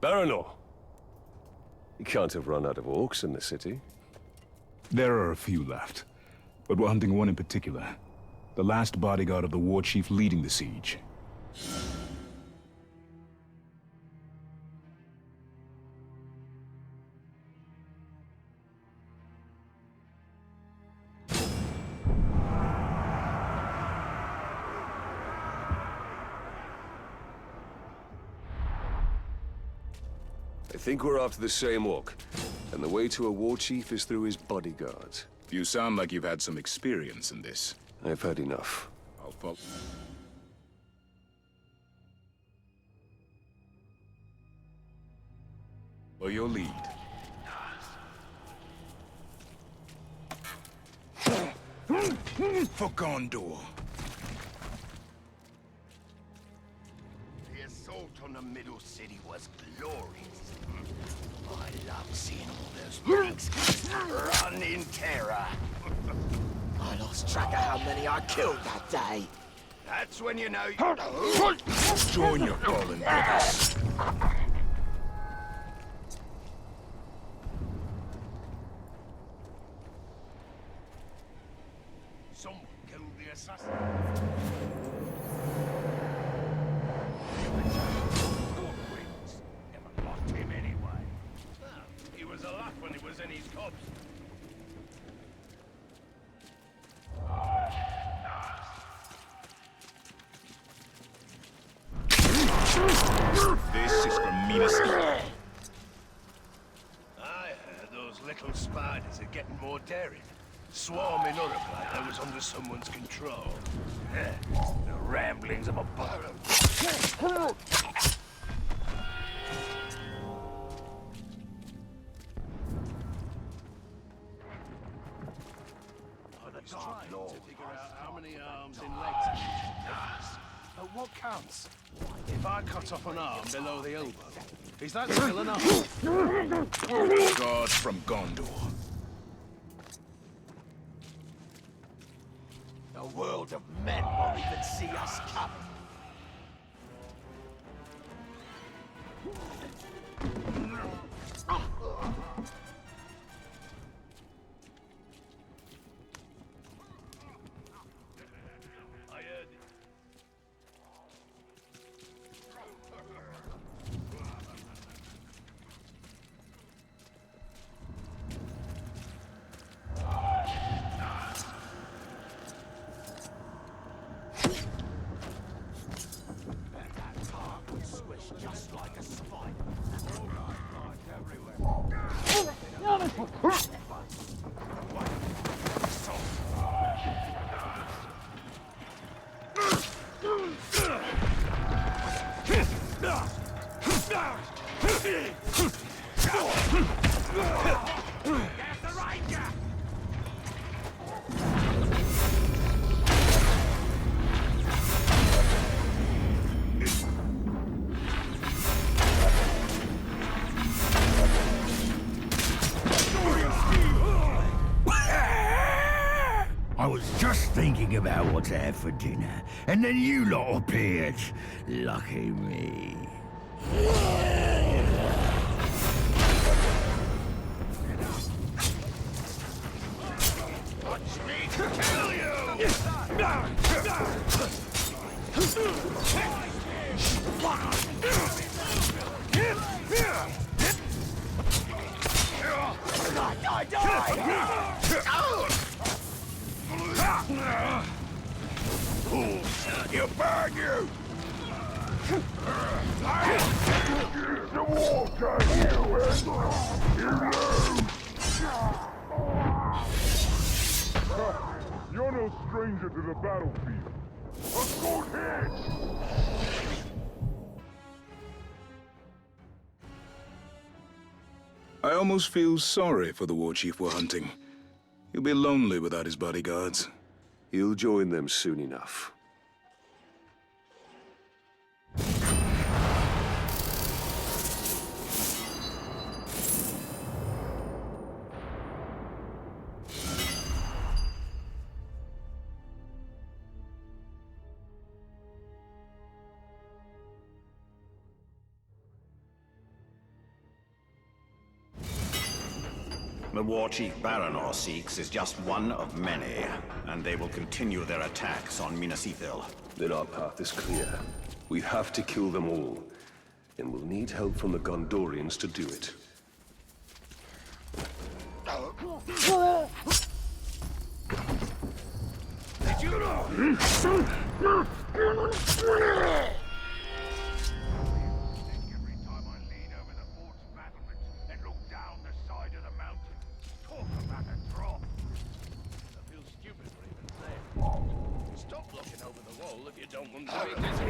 Baranor! You can't have run out of orcs in the city. There are a few left, but we're hunting one in particular. The last bodyguard of the war chief leading the siege. I think we're after the same orc, and the way to a war chief is through his bodyguards. You sound like you've had some experience in this. I've had enough. I'll follow. Follow your lead. For Gondor. The assault on the Middle City was glorious. I love seeing all those monks run in terror. I lost track of how many I killed that day. That's when you know Join your fallen brothers. someone killed the assassin. Never lost him anyway. He was a laugh when he was in his cubs. This is from Minas. I heard those little spiders are getting more daring. Swarming Uruk like I was under someone's control. The ramblings of a bottom. Trying to figure out how many arms in legs. But what counts? If I cut off an arm below the elbow, is that still enough? Guards from Gondor. The world of men won't even see us coming. I heard it. Just like a spider. I was just thinking about what to have for dinner, and then you lot appeared. Lucky me. Watch me kill you! You burn you! The water, you lose! You're no stranger to the battlefield. A good hit! I almost feel sorry for the war chief we're hunting. He'll be lonely without his bodyguards. He'll join them soon enough. The War Chief Baranor seeks is just one of many, and they will continue their attacks on Minas Ithil. Then our path is clear. We have to kill them all, and we'll need help from the Gondorians to do it. Every time I lean over the fort's battlements and look down the side of the mountain, talk about a drop. I feel stupid for even saying it. Stop looking over the wall if you don't want to be dizzy.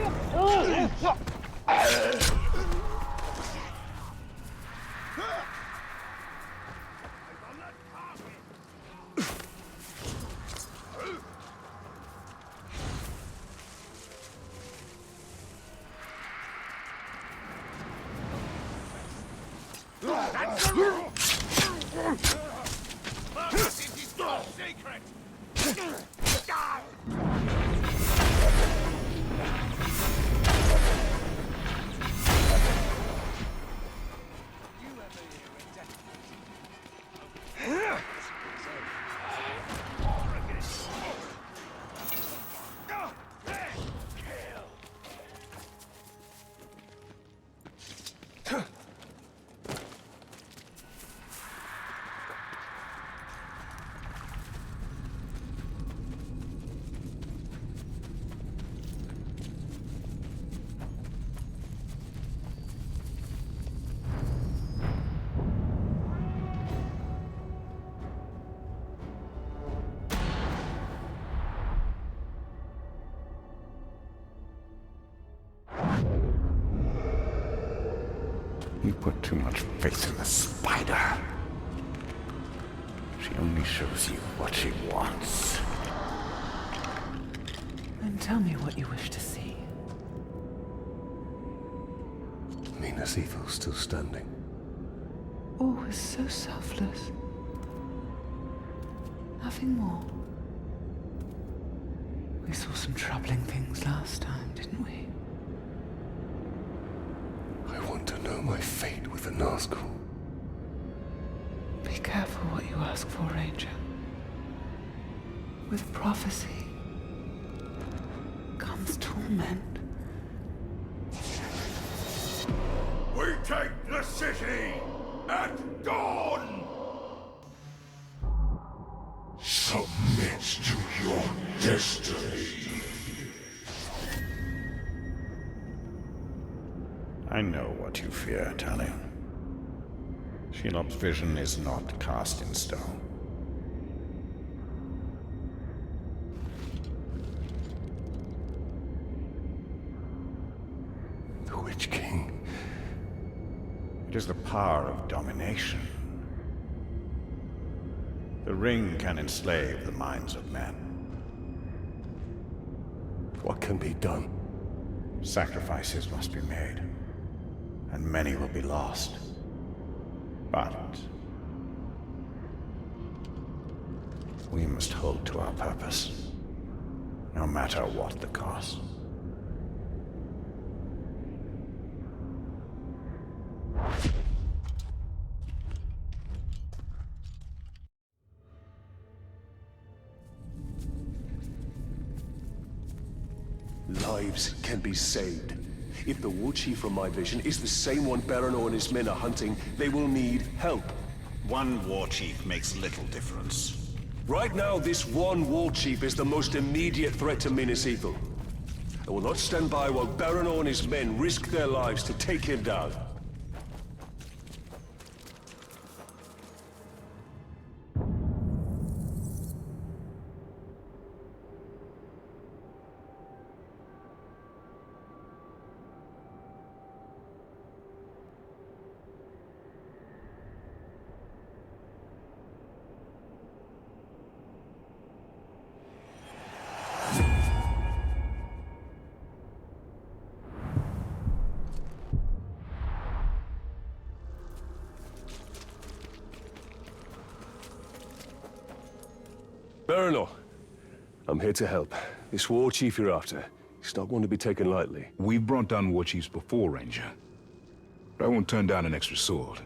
This is top secret! You put too much faith in the spider. She only shows you what she wants. Then tell me what you wish to see. Minas Ithil's still standing. All is so selfless. Nothing more. We saw some troubling things last time, didn't we? I want to know my fate with the Nazgul. Be careful what you ask for, Ranger. With prophecy comes torment. We take the city at dawn! Submit to your destiny. I know what you fear, Talion. Shelob's vision is not cast in stone. The Witch King. It is the power of domination. The ring can enslave the minds of men. What can be done? Sacrifices must be made, and many will be lost. But we must hold to our purpose, no matter what the cost. Lives can be saved. If the war chief from my vision is the same one Baranor and his men are hunting, they will need help. One war chief makes little difference. Right now, this one war chief is the most immediate threat to Minas Ithil. I will not stand by while Baranor and his men risk their lives to take him down. Baranor, I'm here to help. This war chief you're after, he's not one to be taken lightly. We've brought down war chiefs before, Ranger. But I won't turn down an extra sword.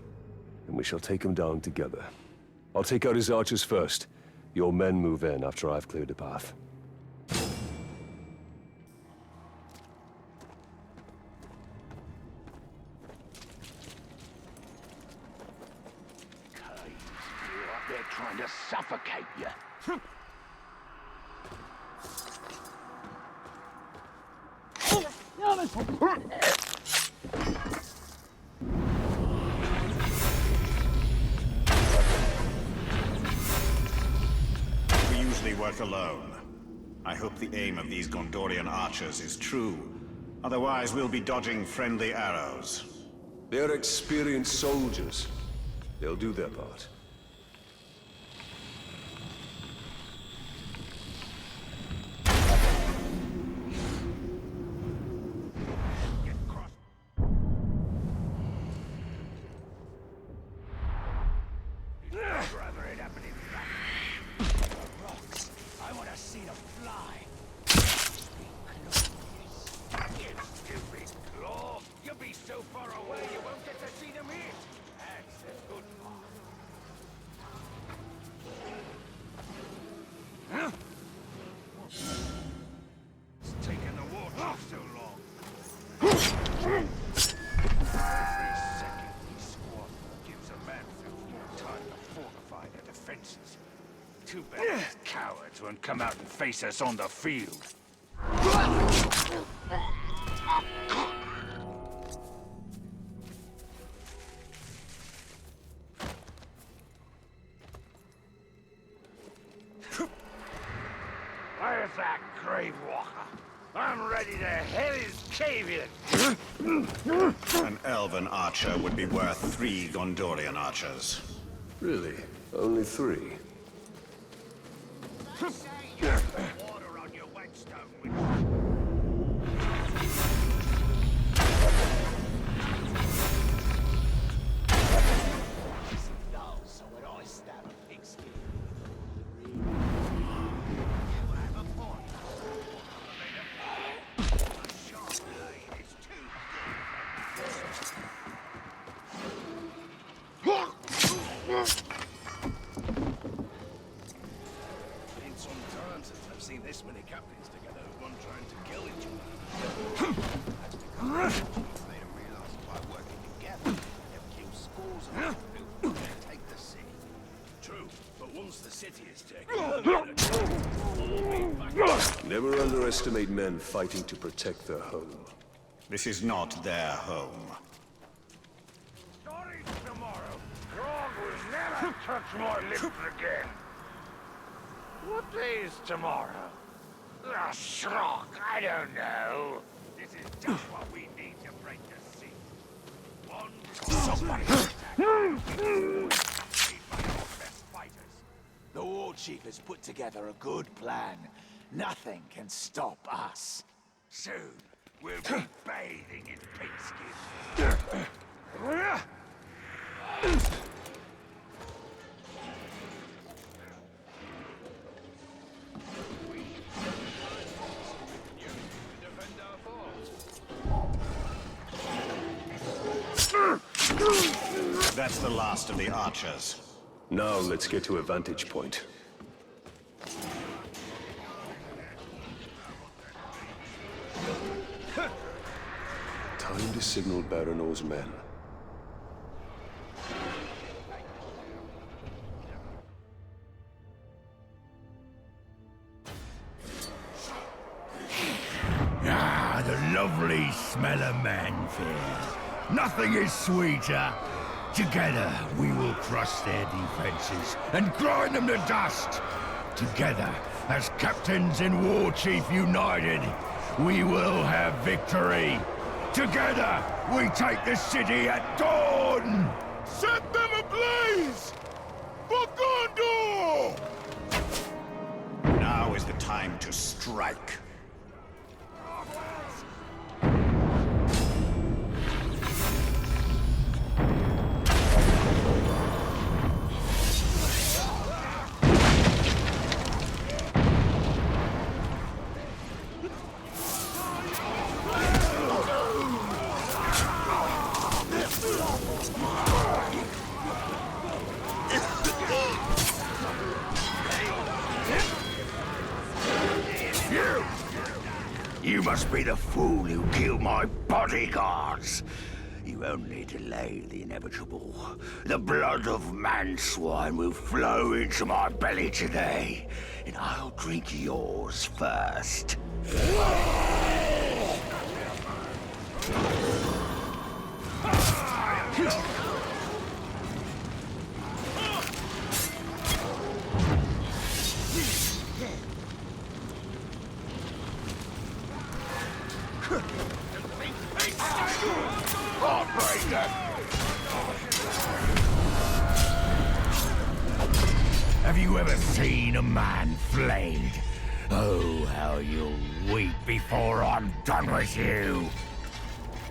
And we shall take him down together. I'll take out his archers first. Your men move in after I've cleared the path. They're trying to suffocate you. We usually work alone. I hope the aim of these Gondorian archers is true. Otherwise, we'll be dodging friendly arrows. They're experienced soldiers. They'll do their part. Too bad cowards won't come out and face us on the field. Where's that grave walker? I'm ready to head his cave in. An elven archer would be worth 3 Gondorian archers. Really? Only 3? Water on your whetstone. So when I stab a pigskin, Been some time since I've seen this many captains together, one trying to kill each other. They don't realize by working together, they'll kill scores of people and take the city. True, but once the city is taken, Never underestimate men fighting to protect their home. This is not their home. Stories tomorrow. Grog will never touch my lips again. What day is tomorrow? Ah, Shrog, I don't know. This is just what we need to break the sea. One somebody made by our best fighters. the war chief has put together a good plan. Nothing can stop us. Soon, we'll be bathing in pigskin. That's the last of the archers. Now let's get to a vantage point. Time to signal Baranor's men. Ah, the lovely smell of manfare. Nothing is sweeter. Together, we will crush their defenses and grind them to dust. Together, as captains and war chief united, we will have victory. Together, we take the city at dawn! Set them ablaze! For Gondor! Now is the time to strike. You must be the fool who killed my bodyguards. You only delay the inevitable. The blood of man-swine will flow into my belly today, and I'll drink yours first. Have you ever seen a man flayed? Oh, how you'll weep before I'm done with you.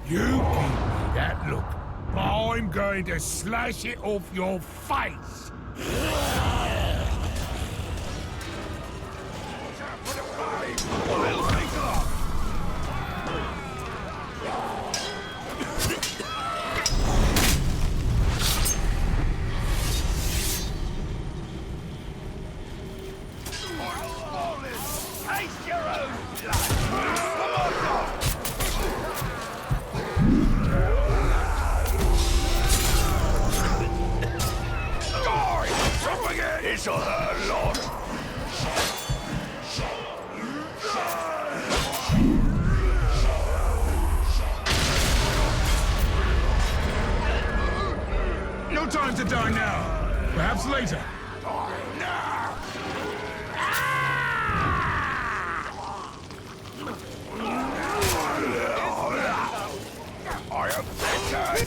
You give me that look, I'm going to slash it off your face. Taste your own blood! It's on a lot. No time to die now. Perhaps later. I am better.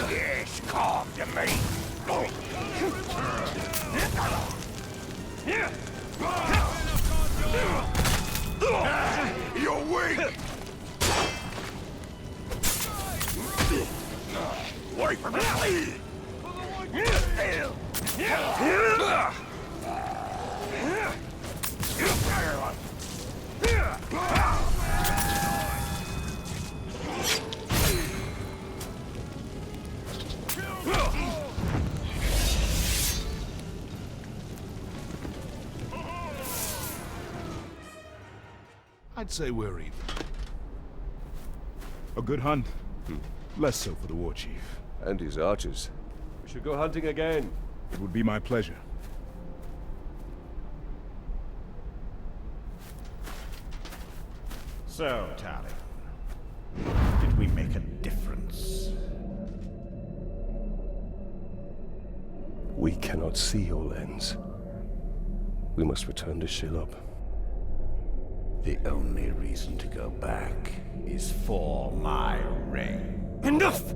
Yes, come to me. You're weak! Wait for me! I'd say we're even. A good hunt? Less so for the war chief. And his archers. We should go hunting again. It would be my pleasure. So, Talion, did we make a difference? We cannot see your lens. We must return to Shelob. The only reason to go back is for my ring. Enough!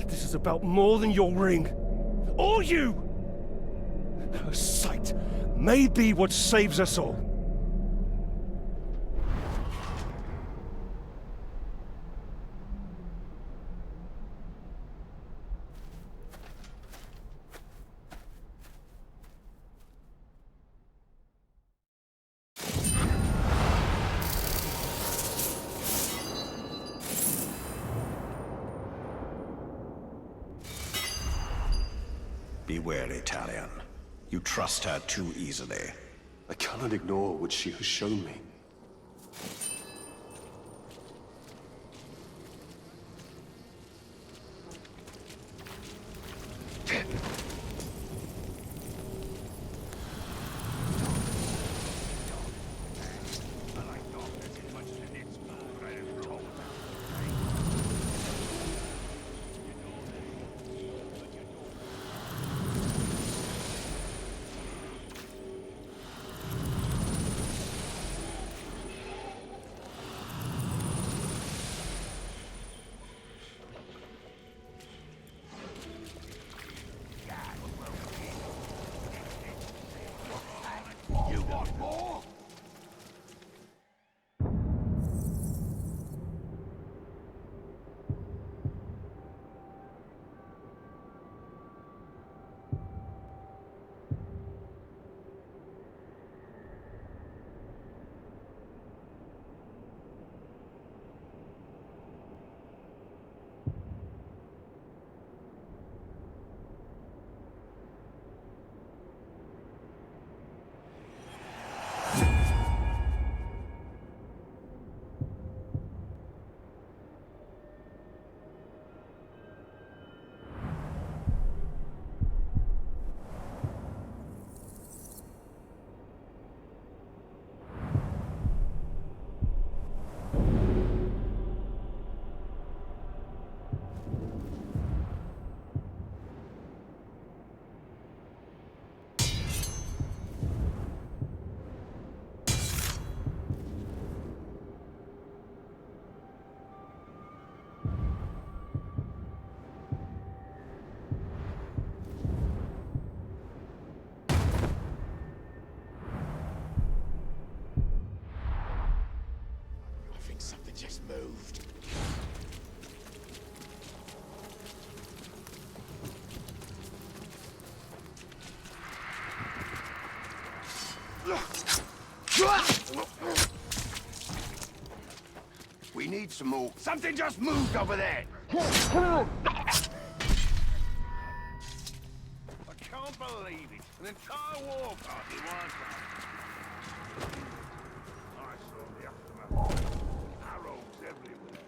This is about more than your ring. Or you! Her sight may be what saves us all. Be wary, Talion. You trust her too easily. I cannot ignore what she has shown me. We need some more. Something just moved over there. I can't believe it. An entire war party was I saw the aftermath. Arrows everywhere.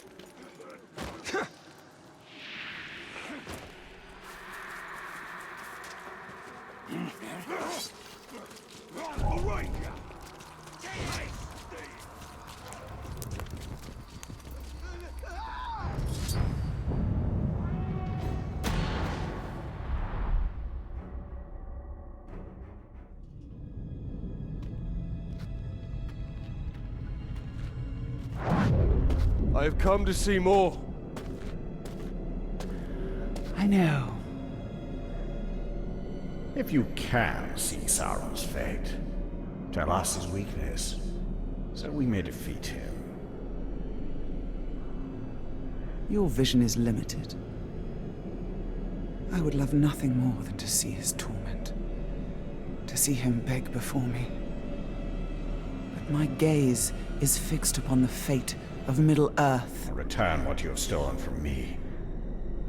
All right. I have come to see more. I know. If you can see Sauron's fate, tell us his weakness, so we may defeat him. Your vision is limited. I would love nothing more than to see his torment. To see him beg before me. But my gaze is fixed upon the fate of Middle-earth. Return what you have stolen from me,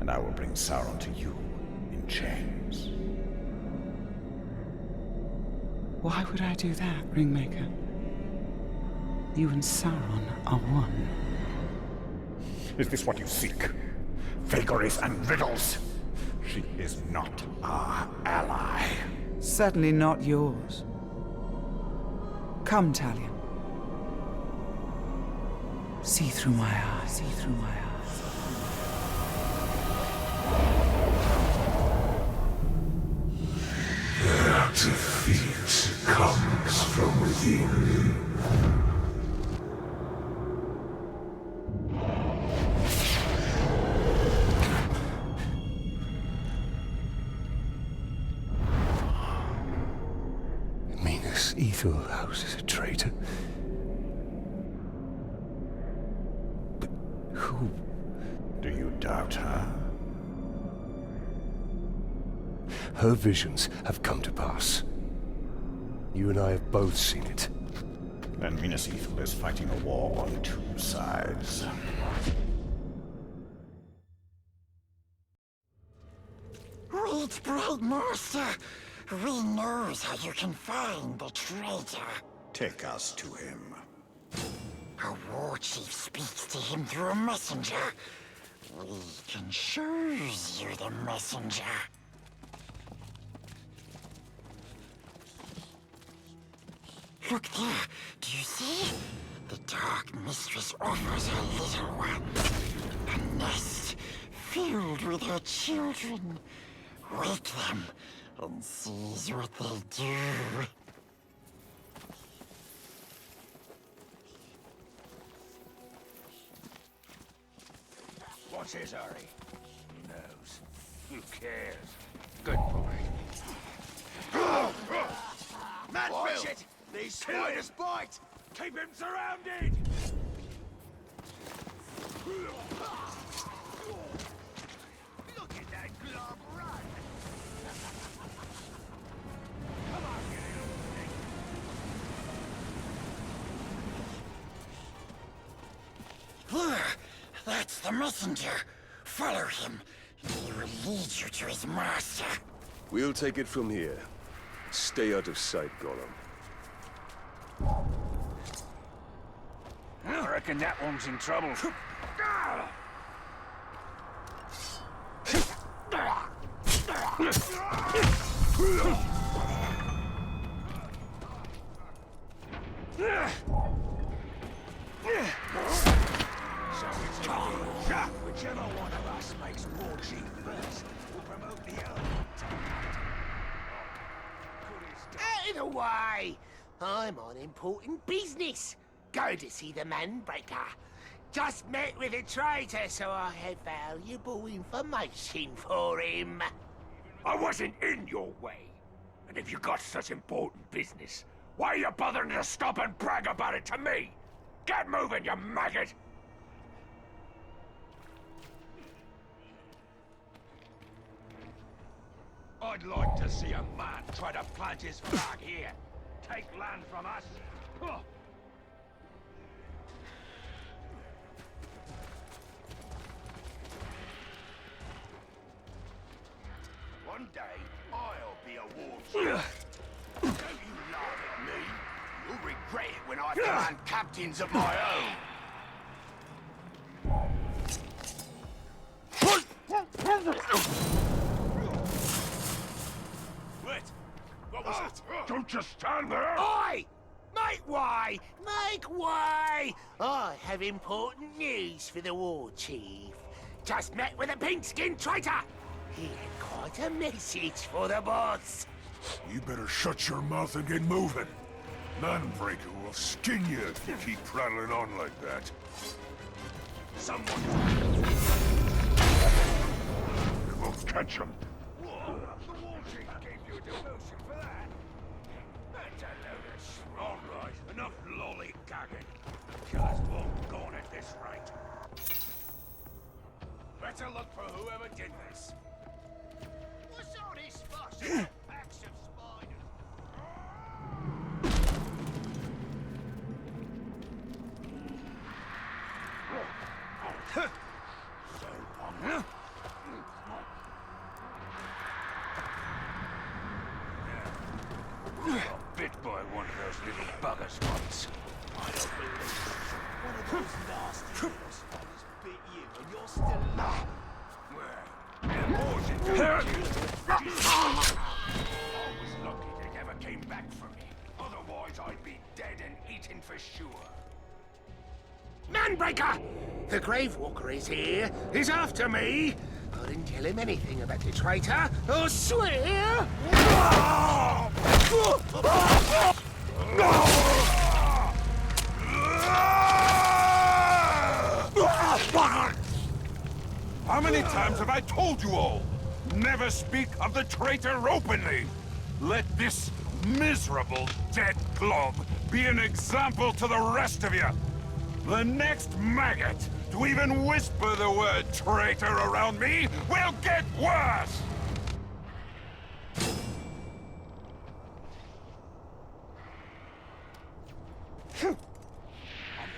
and I will bring Sauron to you in chains. Why would I do that, Ringmaker? You and Sauron are one. Is this what you seek? Vagaries and riddles? She is not our ally. Certainly not yours. Come, Talion. See through my eyes. See through my eyes. Their defeat comes from within. Minas Ethelhouse is a traitor. But who? Do you doubt her? Her visions have come to pass. You and I have both seen it. Then Minas Ithil is fighting a war on two sides. Wait, Bright Master! We knows how you can find the traitor. Take us to him. A war chief speaks to him through a messenger. We can choose you the messenger. Look there. Do you see? The Dark Mistress offers her little ones a nest filled with her children. Wake them and seize what they do. What's his hurry? Who knows? Who cares? Good boy. Watch it! These spiders bite! Keep him surrounded! Look at that glob run! Come on, get it. There! That's the messenger. Follow him. He will lead you to his master. We'll take it from here. Stay out of sight, Gollum. I reckon that one's in trouble. Whichever one of us makes war chief first will promote the other. Out of the way! I'm on important business. Go to see the Manbreaker. Just met with a traitor, so I have valuable information for him. I wasn't in your way. And if you got such important business, why are you bothering to stop and brag about it to me? Get moving, you maggot! I'd like to see a man try to plant his flag here. Take land from us, One day, I'll be a war chief. Don't you laugh at me. You'll regret it when I command captains of my own. What was it? Don't just stand there! Oi! Make way! Make way! I have important news for the war chief. Just met with a pink-skinned traitor. He had quite a message for the boss. You better shut your mouth and get moving. Manbreaker will skin you if you keep prattling on like that. Someone... We'll catch him. Whoa, the war chief gave you a demotion for that? That's a load of all right, enough lollygagging. Killers won't go on at this rate. Better look for whoever did this. What's all this fuss? Packs of spiders. Got bit by one of those little buggers once. I don't believe it. One of those nasty little spiders bit you, and you're still alive. I was lucky they never came back for me. Otherwise, I'd be dead and eaten for sure. Manbreaker! The Gravewalker is here. He's after me. I didn't tell him anything about the traitor. I'll swear. How many times have I told you all? Never speak of the traitor openly! Let this miserable dead glob be an example to the rest of you! The next maggot to even whisper the word traitor around me will get worse! I'm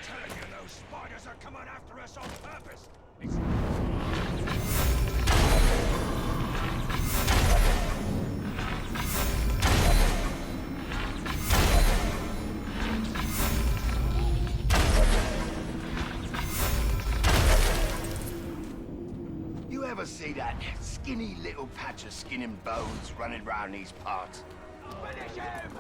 telling you, those spiders are coming after us on purpose. You ever see that skinny little patch of skin and bones running around these parts? Finish him!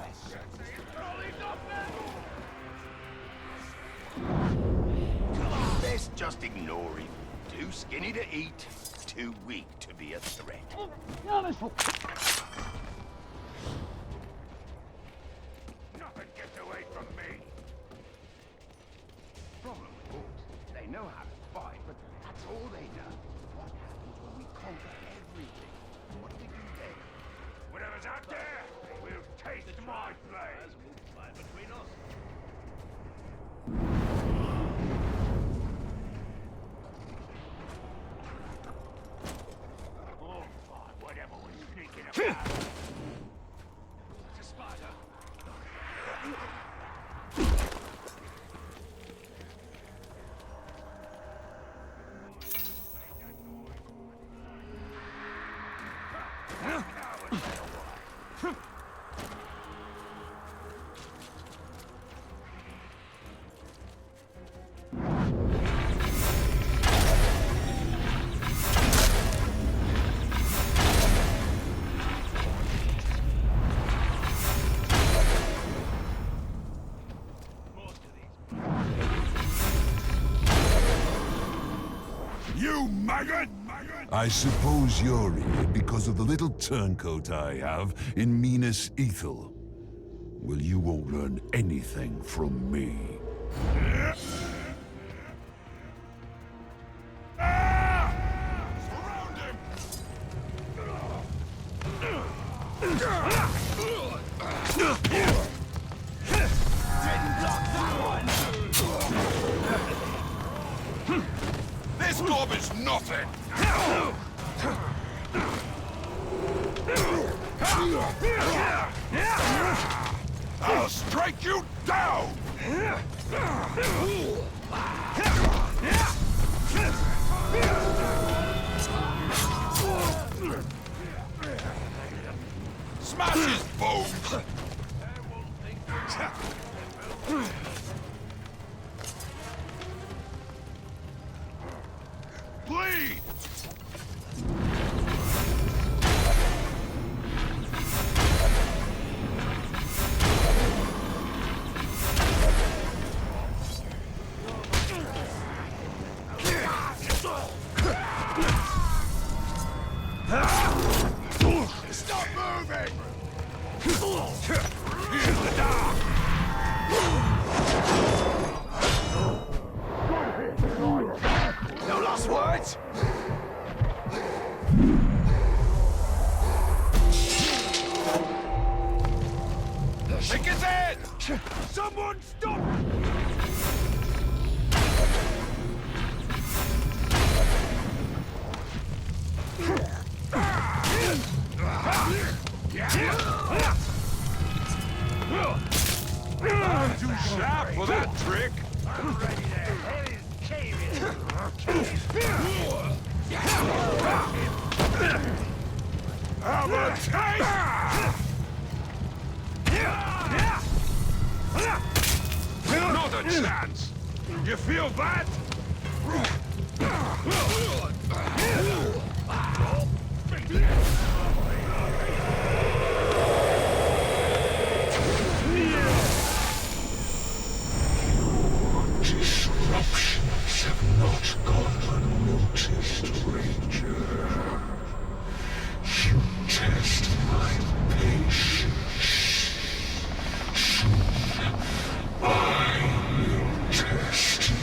Best just ignore him. Too skinny to eat, too weak to be a threat. Nothing gets away from me. Problem with orcs, they know how to fight, but that's all they know. What happens when we conquer everything? What do we do then? Whatever's out there, we'll taste my blade. Between us. Oh, God, whatever was sneaking about. It's a spider. You maggot! I suppose you're here because of the little turncoat I have in Minas Ithil. Well, you won't learn anything from me. Surround him! This gob is nothing! I'll strike you down! Smash his bones! Bleed! Stop moving! No last words? Take his head! Someone stop! I'm too sharp for that trick! I'm ready to hell his cave Have a taste! Not a chance! You feel that? Disruptions have not gone unnoticed, Ranger. You test my patience. Soon, I will test you.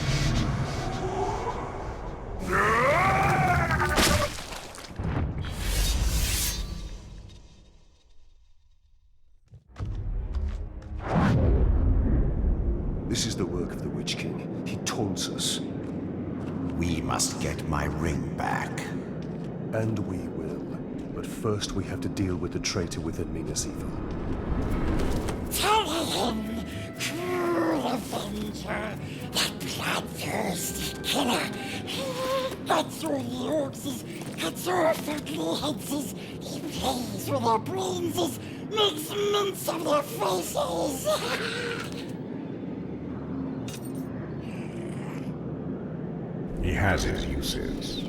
This is the work of the Witch King. He taunts us. We must get my ring back. And we will. But first we have to deal with the traitor within Minas Ithil. Tell him, cruel avenger, that bloodthirsty killer. Cuts through the orcs, cuts off ugly heads, he plays with their brains, makes mince of their faces. He has his uses.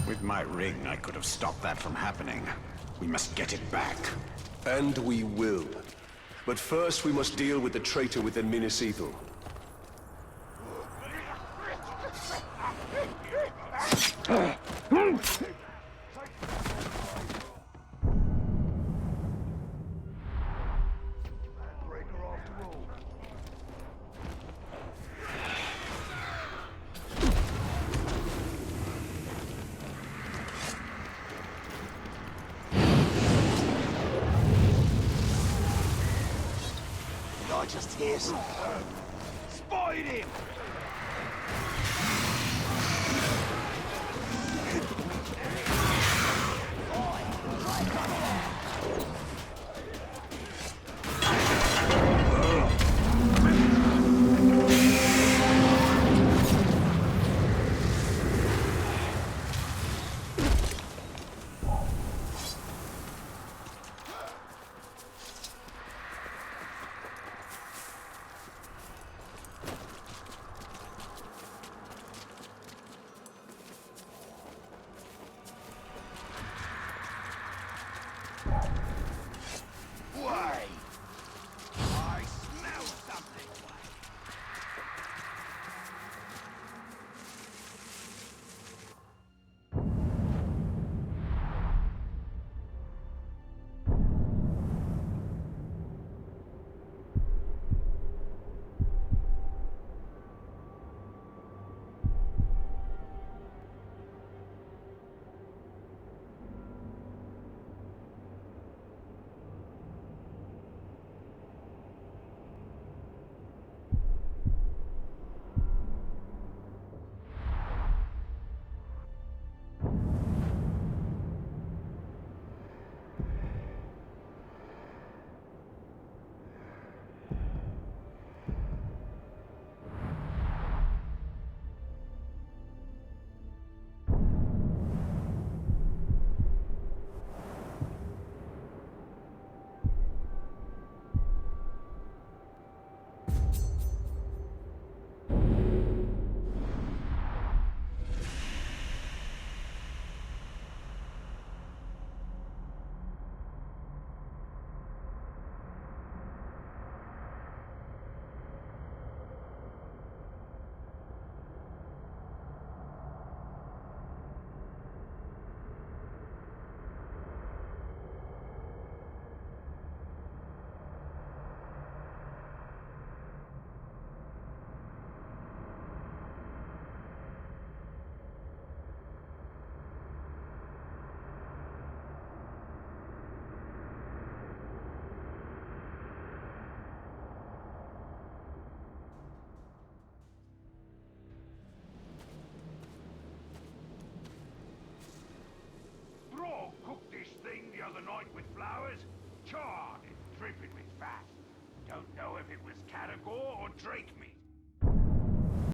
With my ring, I could have stopped that from happening. We must get it back. And we will. But first we must deal with the traitor within Minas Ithil. I just hear something. Spotted him! another night with flowers? Charred and dripping with fat. Don't know if it was Catagore or Drake meat.